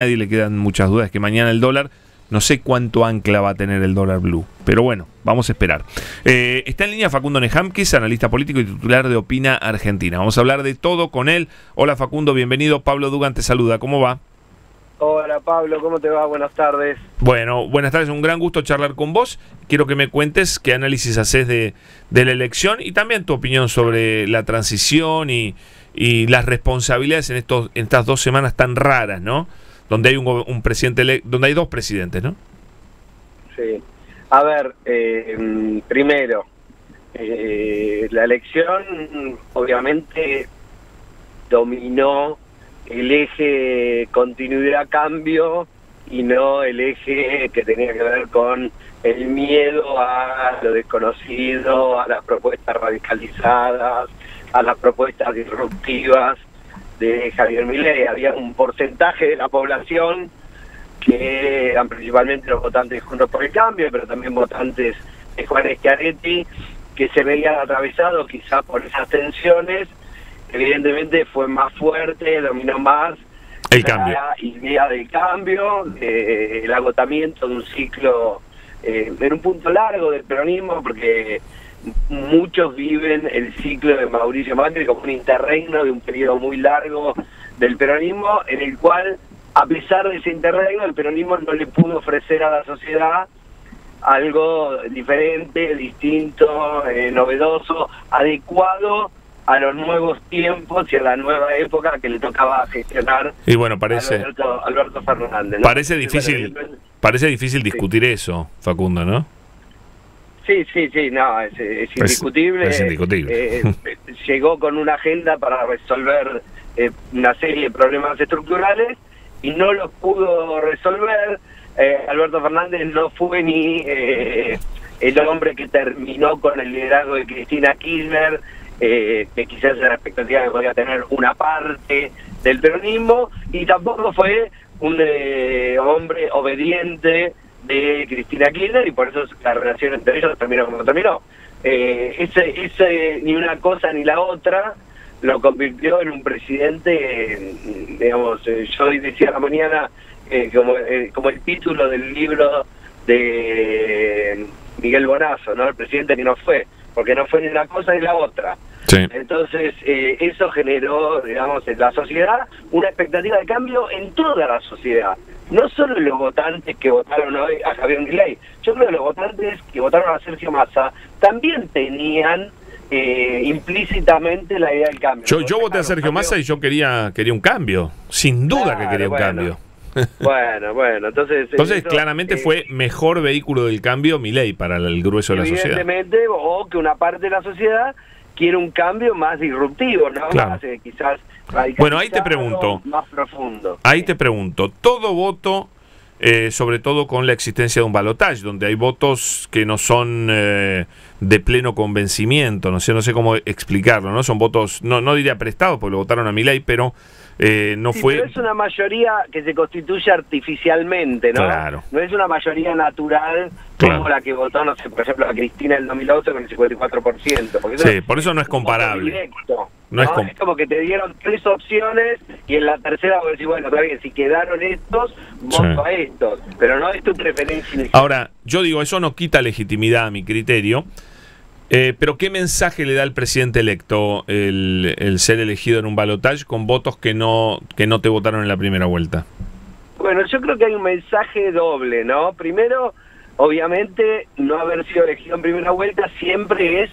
nadie le quedan muchas dudas, que mañana el dólar, no sé cuánto ancla va a tener el dólar blue, pero bueno, vamos a esperar. Está en línea Facundo Nejamquis, analista político y titular de Opina Argentina. Vamos a hablar de todo con él. Hola Facundo, bienvenido. Pablo Dugan te saluda, ¿cómo va? Hola Pablo, ¿cómo te va? Buenas tardes. Bueno, buenas tardes, un gran gusto charlar con vos. Quiero que me cuentes qué análisis haces de la elección y también tu opinión sobre la transición y las responsabilidades en estas 2 semanas tan raras, ¿no? Donde hay un presidente, donde hay 2 presidentes, ¿no? Sí. A ver, primero, la elección obviamente dominó el eje continuidad-cambio y no el eje que tenía que ver con el miedo a lo desconocido, a las propuestas radicalizadas, a las propuestas disruptivas de Javier Milei. Había un porcentaje de la población que eran principalmente los votantes de Juntos por el Cambio, pero también votantes de Juan Schiaretti, que se veían atravesados quizás por esas tensiones. Evidentemente fue más fuerte, dominó más el cambio, la idea del cambio, el agotamiento de un ciclo en un punto largo del peronismo, porque muchos viven el ciclo de Mauricio Macri como un interregno de un periodo muy largo del peronismo, en el cual, a pesar de ese interregno, el peronismo no le pudo ofrecer a la sociedad algo diferente, distinto, novedoso, adecuado a los nuevos tiempos y a la nueva época que le tocaba gestionar. Y bueno, parece Alberto Fernández, ¿no? Parece difícil discutir eso, Facundo, ¿no? Sí, no, es indiscutible. Es indiscutible. Llegó con una agenda para resolver una serie de problemas estructurales y no los pudo resolver. Alberto Fernández no fue ni el hombre que terminó con el liderazgo de Cristina Kirchner, que quizás era la expectativa que podía tener una parte del peronismo, y tampoco fue un hombre obediente de Cristina Kirchner, y por eso la relación entre ellos terminó como terminó. Ni una cosa ni la otra lo convirtió en un presidente, digamos, yo hoy decía a la mañana, como el título del libro de Miguel Bonazo, ¿no? El presidente que no fue, porque no fue ni una cosa ni la otra. Sí. Entonces, eso generó, digamos, en la sociedad una expectativa de cambio en toda la sociedad. No solo los votantes que votaron hoy a Javier Milei, yo creo que los votantes que votaron a Sergio Massa también tenían implícitamente la idea del cambio. Yo voté a Sergio Massa y yo quería un cambio, sin duda. Claro, que quería un cambio. Bueno, entonces eso, claramente fue mejor vehículo del cambio Milei para el grueso de la sociedad. Evidentemente, o que una parte de la sociedad quiere un cambio más disruptivo, ¿no? Claro. Más, quizás radicalizado, bueno, ahí te pregunto, más profundo. Ahí te pregunto, todo voto, sobre todo con la existencia de un balotaje, donde hay votos que no son de pleno convencimiento, no sé cómo explicarlo, ¿no? Son votos, no diría prestados, porque lo votaron a Milei, pero no fue... Pero es una mayoría que se constituye artificialmente, ¿no? Claro. No es una mayoría natural como Claro. la que votó, no sé, por ejemplo, a Cristina en el 2012 con el 54%. Porque sí, por eso no es comparable. Directo, ¿no? Es como que te dieron 3 opciones y en la tercera vos decís, bueno, está bien, si quedaron estos, voto a estos. Pero no es tu preferencia inicial. Ahora, yo digo, eso no quita legitimidad a mi criterio. Pero ¿qué mensaje le da al presidente electo el ser elegido en un balotaje con votos que no te votaron en la primera vuelta? Bueno, yo creo que hay un mensaje doble, ¿no? Primero, obviamente, no haber sido elegido en primera vuelta siempre es,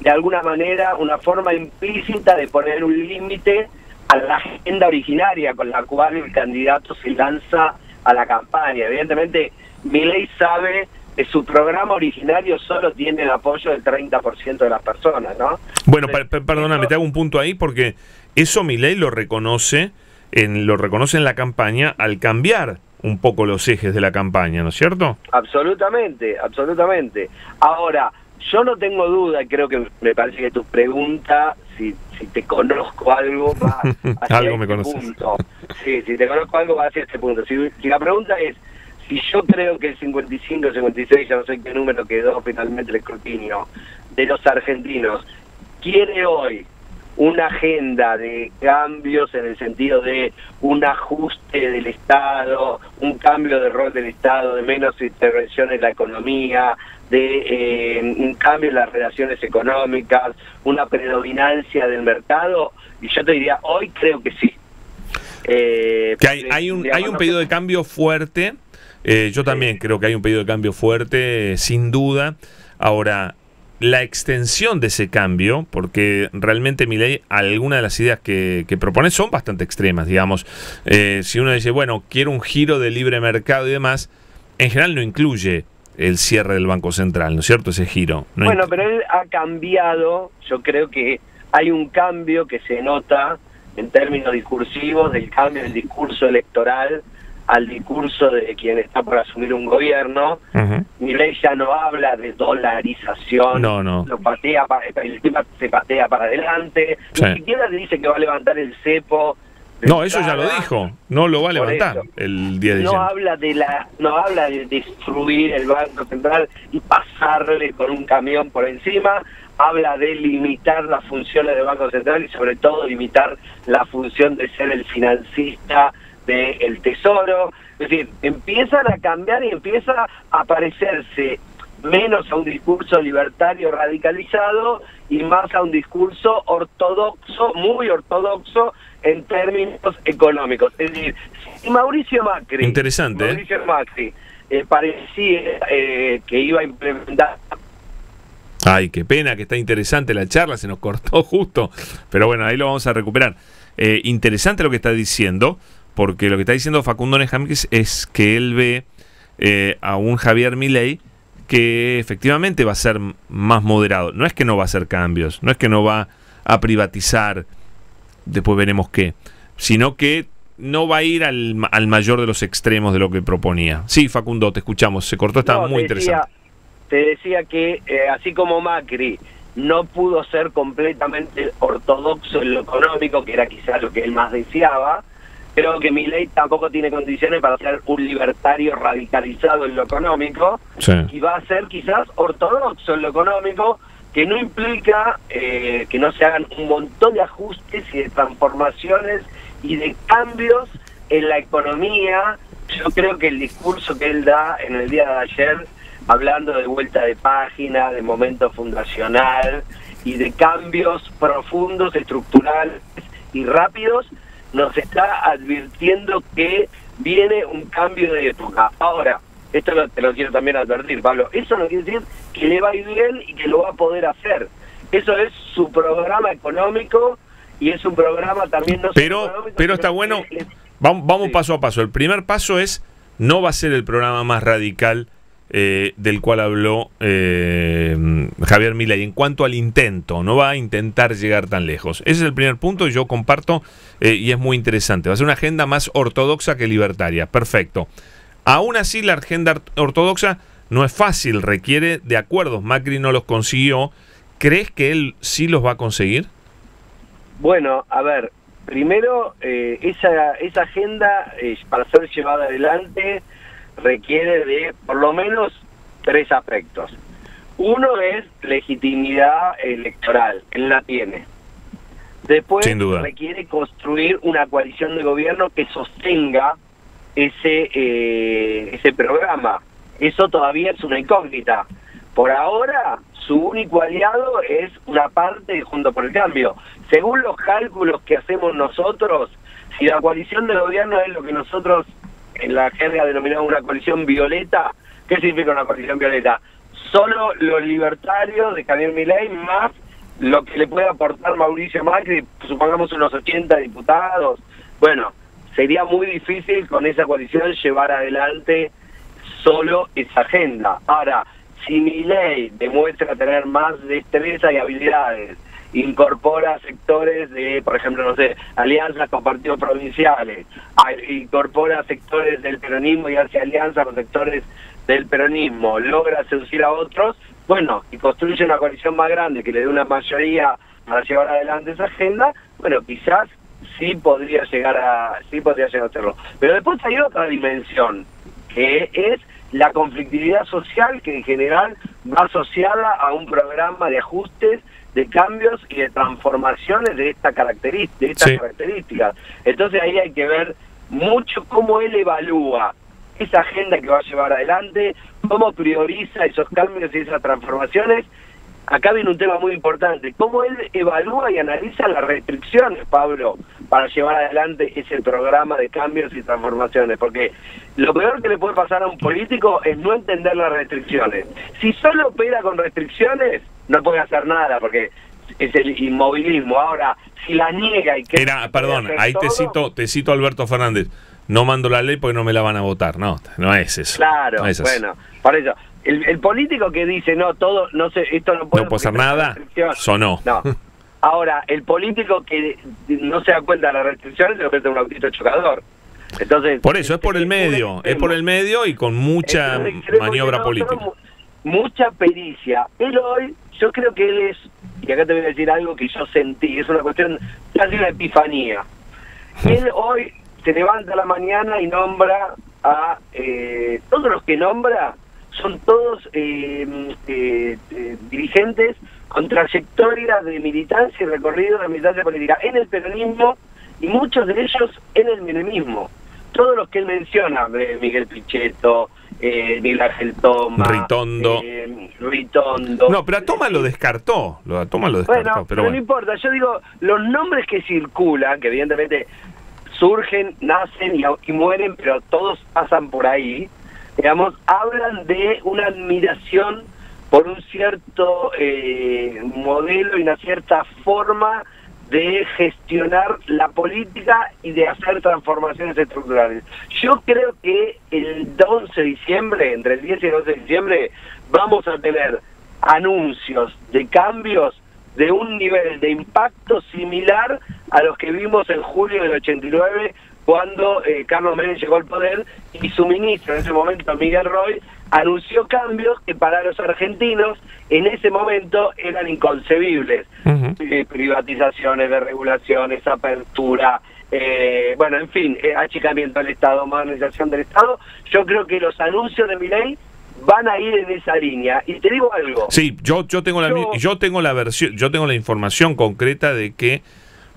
de alguna manera, una forma implícita de poner un límite a la agenda originaria con la cual el candidato se lanza a la campaña. Evidentemente, Milei sabe que su programa originario solo tiene el apoyo del 30% de las personas, ¿no? Bueno, perdóname, te hago un punto ahí, porque eso Milei lo reconoce en la campaña al cambiar un poco los ejes de la campaña, ¿no es cierto? Absolutamente. Ahora, yo no tengo duda, creo que me parece que tu pregunta, si te conozco algo, va hacia algo me este conoces. punto. Sí, si te conozco algo, va hacia este punto. Si la pregunta es, si yo creo que el 55, 56, ya no sé qué número quedó finalmente el escrutinio, de los argentinos, quiere hoy una agenda de cambios en el sentido de un ajuste del Estado, un cambio de rol del Estado, de menos intervención en la economía, de un cambio en las relaciones económicas, una predominancia del mercado, y yo te diría, hoy creo que sí. Que hay un pedido de cambio fuerte, yo también creo que hay un pedido de cambio fuerte, sin duda. Ahora, la extensión de ese cambio, porque realmente Milei, algunas de las ideas que propone son bastante extremas, digamos. Si uno dice, bueno, quiero un giro de libre mercado y demás, en general no incluye el cierre del Banco Central, ¿no es cierto? Ese giro. Bueno, pero él ha cambiado, yo creo que hay un cambio que se nota en términos discursivos, del cambio del discurso electoral al discurso de quien está por asumir un gobierno. Milei ya no habla de dolarización, no. Lo patea el tema se patea para adelante, sí. Ni siquiera le dice que va a levantar el cepo. No, eso ya lo dijo, no lo va a levantar eso. El 10 de No diciembre. habla de destruir el Banco Central y pasarle con un camión por encima, habla de limitar las funciones del Banco Central y sobre todo limitar la función de ser el financista del Tesoro. Es decir, empiezan a cambiar y empieza a parecerse menos a un discurso libertario radicalizado y más a un discurso ortodoxo, muy ortodoxo en términos económicos. Es decir, si Mauricio Macri, interesante, Macri parecía que iba a implementar... Ay, qué pena, que está interesante la charla, se nos cortó justo, pero bueno, ahí lo vamos a recuperar. Interesante lo que está diciendo, porque lo que está diciendo Facundo Nehamkes es que él ve a un Javier Milei que efectivamente va a ser más moderado. No es que no va a hacer cambios, no es que no va a privatizar, después veremos qué, sino que no va a ir al mayor de los extremos de lo que proponía. Sí, Facundo, te escuchamos, se cortó, estaba muy interesante. Te decía que así como Macri no pudo ser completamente ortodoxo en lo económico, que era quizás lo que él más deseaba, creo que Milei tampoco tiene condiciones para ser un libertario radicalizado en lo económico, sí. Y va a ser quizás ortodoxo en lo económico, que no implica que no se hagan un montón de ajustes y de transformaciones y de cambios en la economía. Yo creo que el discurso que él da en el día de ayer, hablando de vuelta de página, de momento fundacional y de cambios profundos, estructurales y rápidos, nos está advirtiendo que viene un cambio de época. Ahora, esto te lo quiero también advertir, Pablo, eso no quiere decir que le va a ir bien y que lo va a poder hacer. Eso es su programa económico y es un programa también no pero está bueno, vamos sí. Paso a paso. El primer paso es, no va a ser el programa más radical del cual habló Javier Milei en cuanto al intento, no va a intentar llegar tan lejos. Ese es el primer punto y yo comparto y es muy interesante. Va a ser una agenda más ortodoxa que libertaria. Perfecto. Aún así, la agenda ortodoxa no es fácil, requiere de acuerdos. Macri no los consiguió. ¿Crees que él sí los va a conseguir? Bueno, a ver, primero, esa agenda para ser llevada adelante requiere de por lo menos 3 aspectos. Uno es legitimidad electoral, él la tiene. Después requiere construir una coalición de gobierno que sostenga ese programa. Eso todavía es una incógnita. Por ahora, su único aliado es una parte de Juntos por el Cambio. Según los cálculos que hacemos nosotros, si la coalición de gobierno es lo que nosotros en la jerga denominamos una coalición violeta, ¿qué significa una coalición violeta? Solo los libertarios de Javier Milei más lo que le puede aportar Mauricio Macri, supongamos unos 80 diputados. Bueno, sería muy difícil con esa coalición llevar adelante solo esa agenda. Ahora, si Milei demuestra tener más destreza y habilidades, incorpora sectores de, por ejemplo, no sé, alianzas con partidos provinciales, incorpora sectores del peronismo y hace alianzas con sectores del peronismo, logra seducir a otros, bueno, y construye una coalición más grande que le dé una mayoría para llevar adelante esa agenda, bueno, quizás sí podría llegar a hacerlo. Pero después hay otra dimensión, que es la conflictividad social, que en general va asociada a un programa de ajustes de cambios y de transformaciones de estas características. Entonces ahí hay que ver mucho cómo él evalúa esa agenda que va a llevar adelante, cómo prioriza esos cambios y esas transformaciones. Acá viene un tema muy importante, cómo él evalúa y analiza las restricciones, Pablo, para llevar adelante ese programa de cambios y transformaciones, porque lo peor que le puede pasar a un político es no entender las restricciones. Si solo opera con restricciones, no puede hacer nada, porque es el inmovilismo. Ahora, si la niega y que... Perdón, ahí te cito a Alberto Fernández, no mando la ley porque no me la van a votar. No es eso. Claro, no es bueno, por eso... El político que dice, no, todo, no sé, esto no puede hacer nada, sonó. No. Ahora, el político que no se da cuenta de las restricciones se lo mete en un autito chocador. Entonces, por eso, es por el medio, y con mucha maniobra política. Mucha pericia. Él hoy, yo creo que él es, y acá te voy a decir algo que yo sentí, es una cuestión, casi una epifanía. Él hoy se levanta a la mañana y nombra a todos los que nombra, son todos dirigentes con trayectoria de militancia y recorrido de militancia política en el peronismo y muchos de ellos en el menemismo. Todos los que él menciona, Miguel Pichetto, Miguel Ángel Toma, Ritondo. No, pero a Toma lo descartó. Bueno, pero no importa. Yo digo, los nombres que circulan, que evidentemente surgen, nacen y mueren, pero todos pasan por ahí, digamos, hablan de una admiración por un cierto modelo y una cierta forma de gestionar la política y de hacer transformaciones estructurales. Yo creo que el 11 de diciembre, entre el 10 y el 11 de diciembre, vamos a tener anuncios de cambios de un nivel de impacto similar a los que vimos en julio del 89, cuando Carlos Menem llegó al poder y su ministro, en ese momento Miguel Roy, anunció cambios que para los argentinos en ese momento eran inconcebibles. Privatizaciones, desregulaciones, apertura, bueno, en fin, achicamiento del Estado, modernización del Estado. Yo creo que los anuncios de Milei van a ir en esa línea. Y te digo algo. Sí, yo tengo la información concreta de que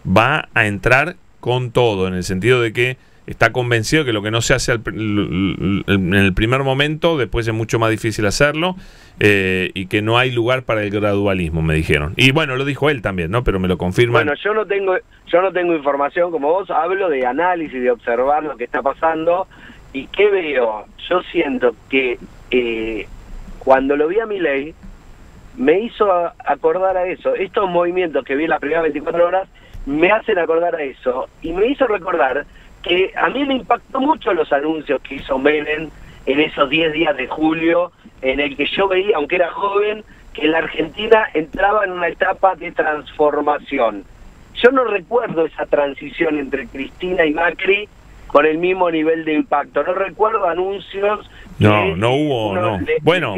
va a entrar con todo, en el sentido de que está convencido que lo que no se hace en el primer momento, después es mucho más difícil hacerlo, y que no hay lugar para el gradualismo, me dijeron. Y bueno, lo dijo él también, ¿no? Pero me lo confirman. Bueno, yo no tengo información como vos, hablo de análisis, de observar lo que está pasando. ¿Y qué veo? Yo siento que cuando lo vi a Milei, me hizo acordar a eso. Estos movimientos que vi en las primeras 24 horas me hacen acordar a eso. Y me hizo recordar que a mí me impactó mucho los anuncios que hizo Menem en esos 10 días de julio, en el que yo veía, aunque era joven, que la Argentina entraba en una etapa de transformación. Yo no recuerdo esa transición entre Cristina y Macri con el mismo nivel de impacto. No recuerdo anuncios... No hubo. Bueno,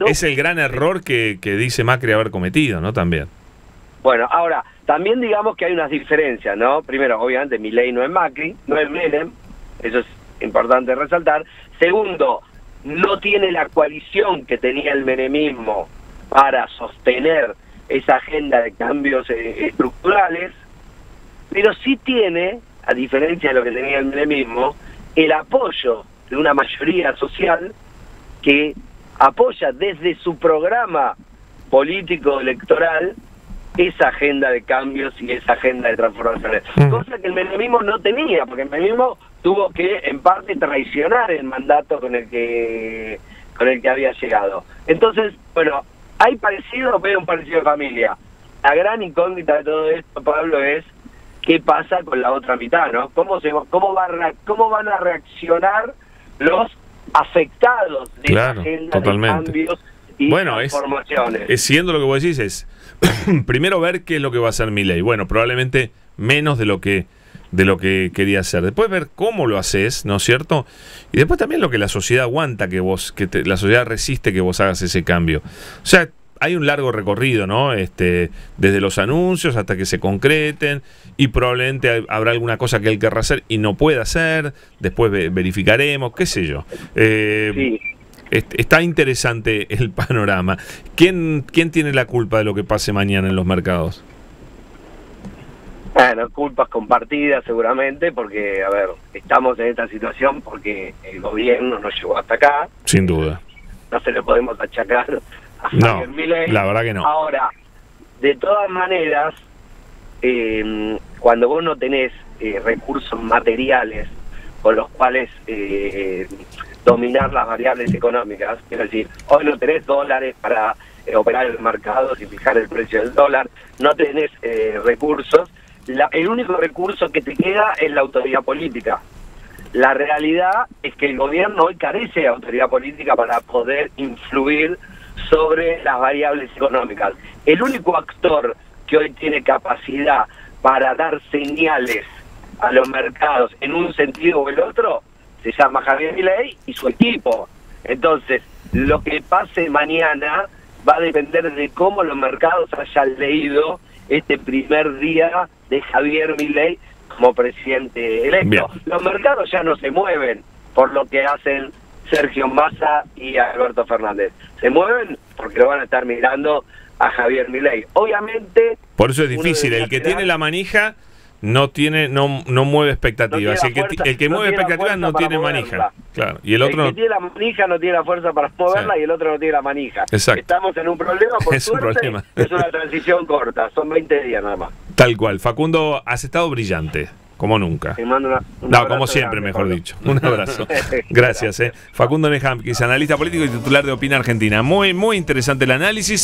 es el gran error que dice Macri haber cometido, ¿no? También. Bueno, ahora, también digamos que hay unas diferencias, ¿no? Primero, obviamente, Milei no es Macri, no es Menem, eso es importante resaltar. Segundo, no tiene la coalición que tenía el menemismo para sostener esa agenda de cambios estructurales, pero sí tiene, a diferencia de lo que tenía el menemismo, el apoyo de una mayoría social que apoya desde su programa político electoral esa agenda de cambios y esa agenda de transformaciones. Cosa que el menemismo no tenía, porque el menemismo tuvo que, en parte, traicionar el mandato con el que había llegado. Entonces, bueno, hay parecido, veo un parecido de familia. La gran incógnita de todo esto, Pablo, es qué pasa con la otra mitad, ¿no? ¿Cómo van a reaccionar los afectados de la agenda totalmente. De cambios y transformaciones? Es siendo lo que vos decís, es primero ver qué es lo que va a hacer Milei. Bueno, probablemente menos de lo que quería hacer. Después ver cómo lo haces, ¿no es cierto? Y después también lo que la sociedad aguanta la sociedad resiste que vos hagas ese cambio. O sea, hay un largo recorrido, ¿no? Desde los anuncios hasta que se concreten, y probablemente habrá alguna cosa que él querrá hacer y no pueda hacer. Después verificaremos, qué sé yo. Sí. está interesante el panorama. ¿Quién tiene la culpa de lo que pase mañana en los mercados? Bueno, culpas compartidas seguramente, porque, a ver, estamos en esta situación porque el gobierno nos llevó hasta acá. Sin duda. No se le podemos achacar a Javier Milei. La verdad que no. Ahora, de todas maneras, cuando vos no tenés recursos materiales con los cuales dominar las variables económicas, es decir, hoy no tenés dólares para operar en los mercados y fijar el precio del dólar, no tenés recursos, el único recurso que te queda es la autoridad política. La realidad es que el gobierno hoy carece de autoridad política para poder influir sobre las variables económicas. El único actor que hoy tiene capacidad para dar señales a los mercados en un sentido o el otro se llama Javier Milei y su equipo. Entonces, lo que pase mañana va a depender de cómo los mercados hayan leído este primer día de Javier Milei como presidente electo. Bien. Los mercados ya no se mueven por lo que hacen Sergio Massa y Alberto Fernández. Se mueven porque lo van a estar mirando a Javier Milei. Obviamente... Por eso es difícil. El que tiene la manija no mueve expectativas. El que mueve expectativas no tiene manija. Claro. Y el otro que tiene la manija no tiene la fuerza para moverla, sí. Y el otro no tiene la manija. Exacto. Estamos en un problema, por es suerte, un problema. Es una transición corta, son 20 días nada más. Tal cual. Facundo, has estado brillante, como nunca. Te mando como siempre, grande, mejor dicho. Un abrazo. Gracias. Facundo Nehamkis, analista político y titular de Opina Argentina. Muy, muy interesante el análisis.